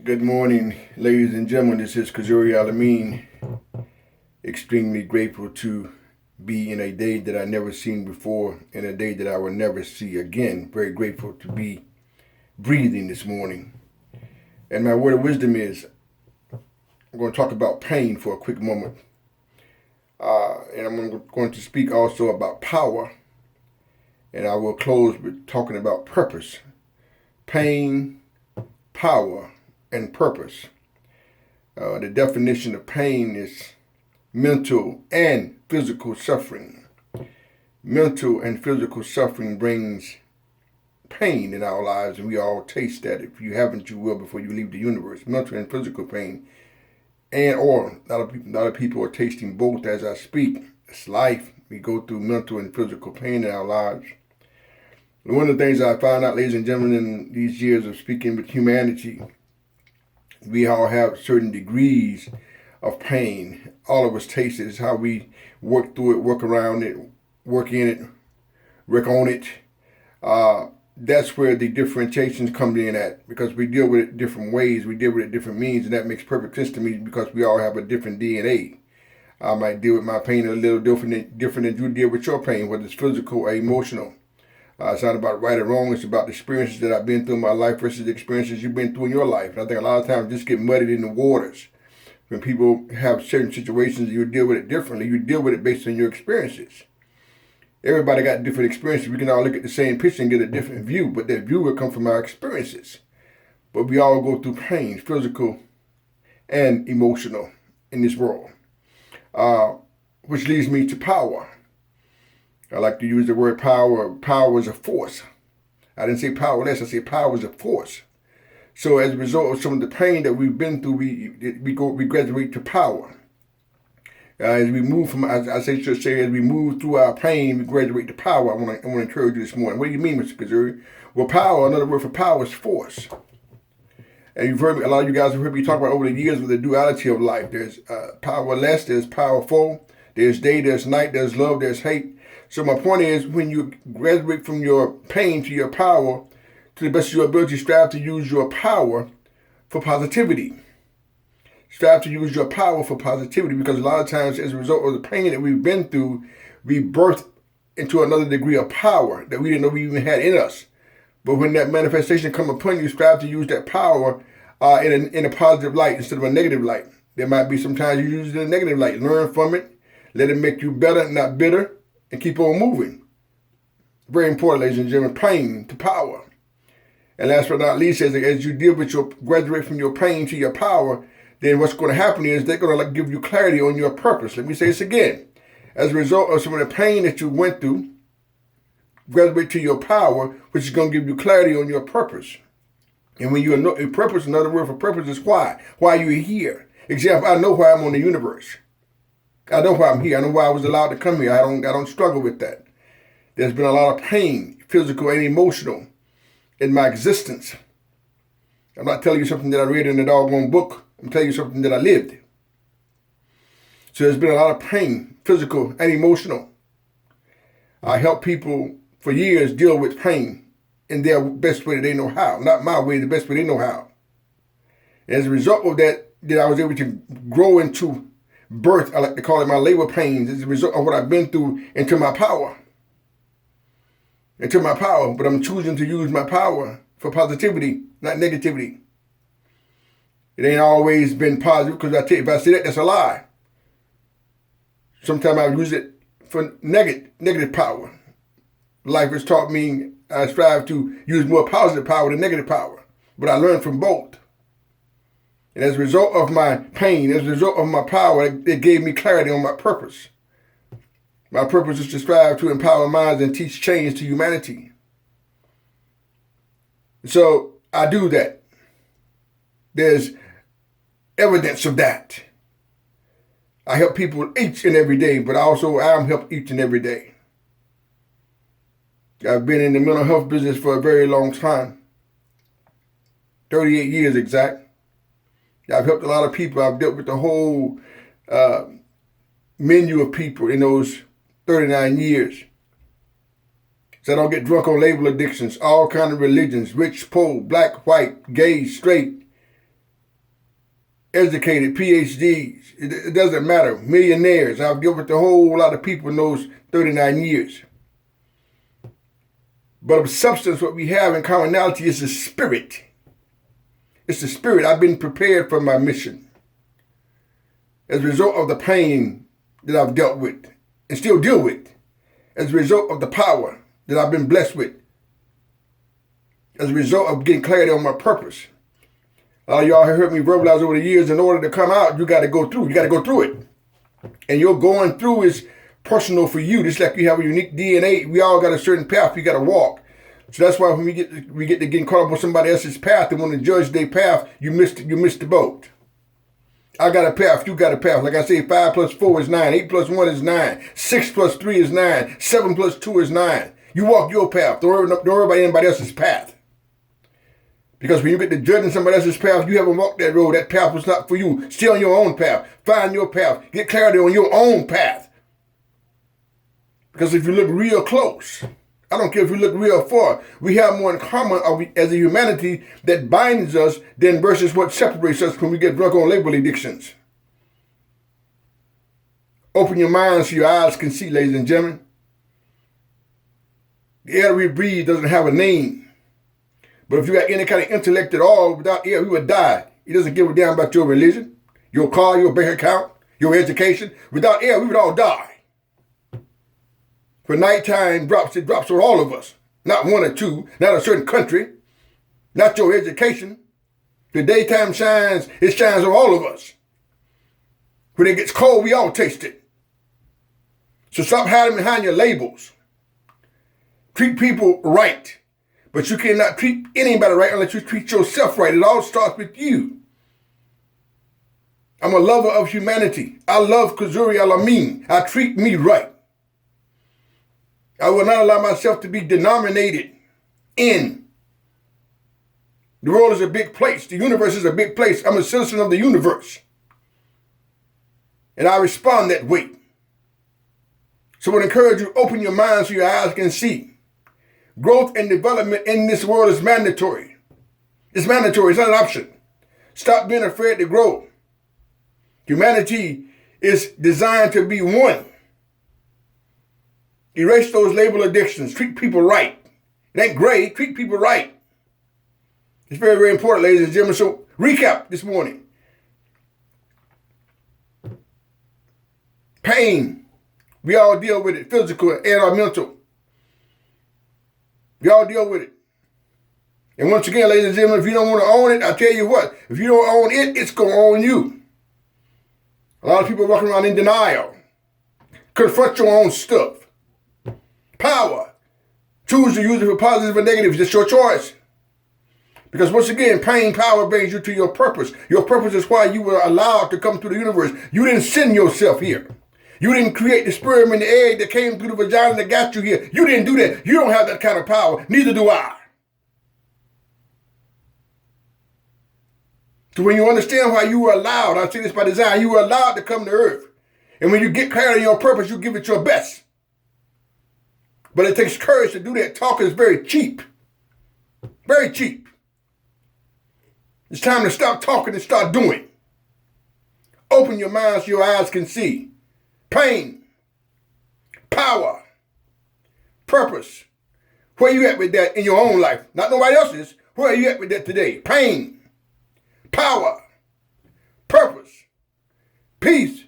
Good morning, ladies and gentlemen. This is Kazuri Alameen. Extremely grateful to be in a day that I never seen before, in a day that I will never see again. Very grateful to be breathing this morning. And my word of wisdom is, I'm going to talk about pain for a quick moment. And I'm going to speak also about power. And I will close with talking about purpose. Pain, power, and purpose. The definition of pain is mental and physical suffering. Mental and physical suffering brings pain in our lives, and we all taste that. If you haven't, you will before you leave the universe. Mental and physical pain, or a lot of people are tasting both as I speak. It's life. We go through mental and physical pain in our lives. One of the things I found out, ladies and gentlemen, in these years of speaking with humanity, we all have certain degrees of pain. All of us taste it. It's how we work through it, work around it, work in it, work on it. That's where the differentiations come in at, because we deal with it different ways, we deal with it different means, and that makes perfect sense to me because we all have a different DNA. I might deal with my pain a little different than you deal with your pain, whether it's physical or emotional. It's not about right or wrong. It's about the experiences that I've been through in my life versus the experiences you've been through in your life. And I think a lot of times just get muddied in the waters. When people have certain situations, you deal with it differently. You deal with it based on your experiences. Everybody got different experiences. We can all look at the same picture and get a different view, but that view will come from our experiences. But we all go through pain, physical and emotional, in this world. Which leads me to power. I like to use the word power. Power is a force. I didn't say powerless. I said power is a force. So as a result of some of the pain that we've been through, we graduate to power. As we move from, as we move through our pain, we graduate to power. I want to encourage you this morning. What do you mean, Mr. Kazuri? Well, power, another word for power is force. And you've heard me, a lot of you guys have heard me talk about over the years with the duality of life. There's powerless, there's powerful, there's day, there's night, there's love, there's hate. So my point is, when you graduate from your pain to your power, to the best of your ability, strive to use your power for positivity. Strive to use your power for positivity, because a lot of times, as a result of the pain that we've been through, we birth into another degree of power that we didn't know we even had in us. But when that manifestation comes upon you, strive to use that power in a positive light instead of a negative light. There might be sometimes you use it in a negative light. Learn from it. Let it make you better, not bitter, and keep on moving. Very important, ladies and gentlemen, pain to power. And last but not least, as you deal with graduate from your pain to your power, then what's going to happen is they're going to give you clarity on your purpose. Let me say this again. As a result of some of the pain that you went through, graduate to your power, which is going to give you clarity on your purpose. And when you know a purpose, another word for purpose is why. Why you're here. Example, I know why I'm on the universe. I know why I'm here. I know why I was allowed to come here. I don't struggle with that. There's been a lot of pain, physical and emotional, in my existence. I'm not telling you something that I read in a doggone book. I'm telling you something that I lived. So there's been a lot of pain, physical and emotional. I help people for years deal with pain in their best way that they know how. Not my way, the best way they know how. As a result of that, I was able to grow into birth. I like to call it my labor pains, as a result of what I've been through, into my power. Into my power. But I'm choosing to use my power for positivity, not negativity. It ain't always been positive, because if I say that, that's a lie. Sometimes I use it for negative power. Life has taught me I strive to use more positive power than negative power. But I learned from both. And as a result of my pain, as a result of my power, it gave me clarity on my purpose. My purpose is to strive to empower minds and teach change to humanity. So I do that. There's evidence of that. I help people each and every day, but I'm helped each and every day. I've been in the mental health business for a very long time. 38 years exact. I've helped a lot of people. I've dealt with the whole menu of people in those 39 years. So I don't get drunk on label addictions, all kind of religions, rich, poor, black, white, gay, straight, educated, PhDs. It doesn't matter. Millionaires. I've dealt with a whole lot of people in those 39 years. But of substance, what we have in commonality is the spirit. It's the spirit. I've been prepared for my mission as a result of the pain that I've dealt with and still deal with, as a result of the power that I've been blessed with, as a result of getting clarity on my purpose. A lot of y'all have heard me verbalize over the years, in order to come out, you got to go through. You got to go through it. And your going through is personal for you. Just like you have a unique DNA, we all got a certain path we got to walk. So that's why when we get to getting caught up on somebody else's path and want to judge their path, you missed the boat. I got a path, you got a path. Like I say, 5 plus 4 is 9, 8 plus 1 is 9, 6 plus 3 is 9, 7 plus 2 is 9. You walk your path. Don't worry about anybody else's path. Because when you get to judging somebody else's path, you haven't walked that road. That path was not for you. Stay on your own path. Find your path. Get clarity on your own path. Because if you look real close, I don't care if you look real far, we have more in common as a humanity that binds us than versus what separates us when we get drunk on label addictions. Open your mind so your eyes can see, ladies and gentlemen. The air we breathe doesn't have a name. But if you got any kind of intellect at all, without air, we would die. He doesn't give a damn about your religion, your car, your bank account, your education. Without air, we would all die. When nighttime drops, it drops on all of us. Not one or two, not a certain country, not your education. The daytime shines, it shines on all of us. When it gets cold, we all taste it. So stop hiding behind your labels. Treat people right. But you cannot treat anybody right unless you treat yourself right. It all starts with you. I'm a lover of humanity. I love Kuzuri Alamin. I treat me right. I will not allow myself to be denominated in. The world is a big place. The universe is a big place. I'm a citizen of the universe. And I respond that way. So I would encourage you, open your mind so your eyes can see. Growth and development in this world is mandatory. It's mandatory. It's not an option. Stop being afraid to grow. Humanity is designed to be one. Erase those label addictions. Treat people right. It ain't great. Treat people right. It's very, very important, ladies and gentlemen. So recap this morning. Pain. We all deal with it, physical and our mental. We all deal with it. And once again, ladies and gentlemen, if you don't want to own it, I tell you what, if you don't own it, it's going to own you. A lot of people walking around in denial. Confront your own stuff. Power. Choose to use it for positive or negative. It's your choice. Because once again, pain, power brings you to your purpose. Your purpose is why you were allowed to come through the universe. You didn't send yourself here. You didn't create the sperm and the egg that came through the vagina that got you here. You didn't do that. You don't have that kind of power. Neither do I. So when you understand why you were allowed, I say this by design, you were allowed to come to earth. And when you get clarity on your purpose, you give it your best. But it takes courage to do that. Talk is very cheap. Very cheap. It's time to stop talking and start doing. Open your mind so your eyes can see. Pain. Power. Purpose. Where you at with that in your own life? Not nobody else's. Where are you at with that today? Pain. Power. Purpose. Peace.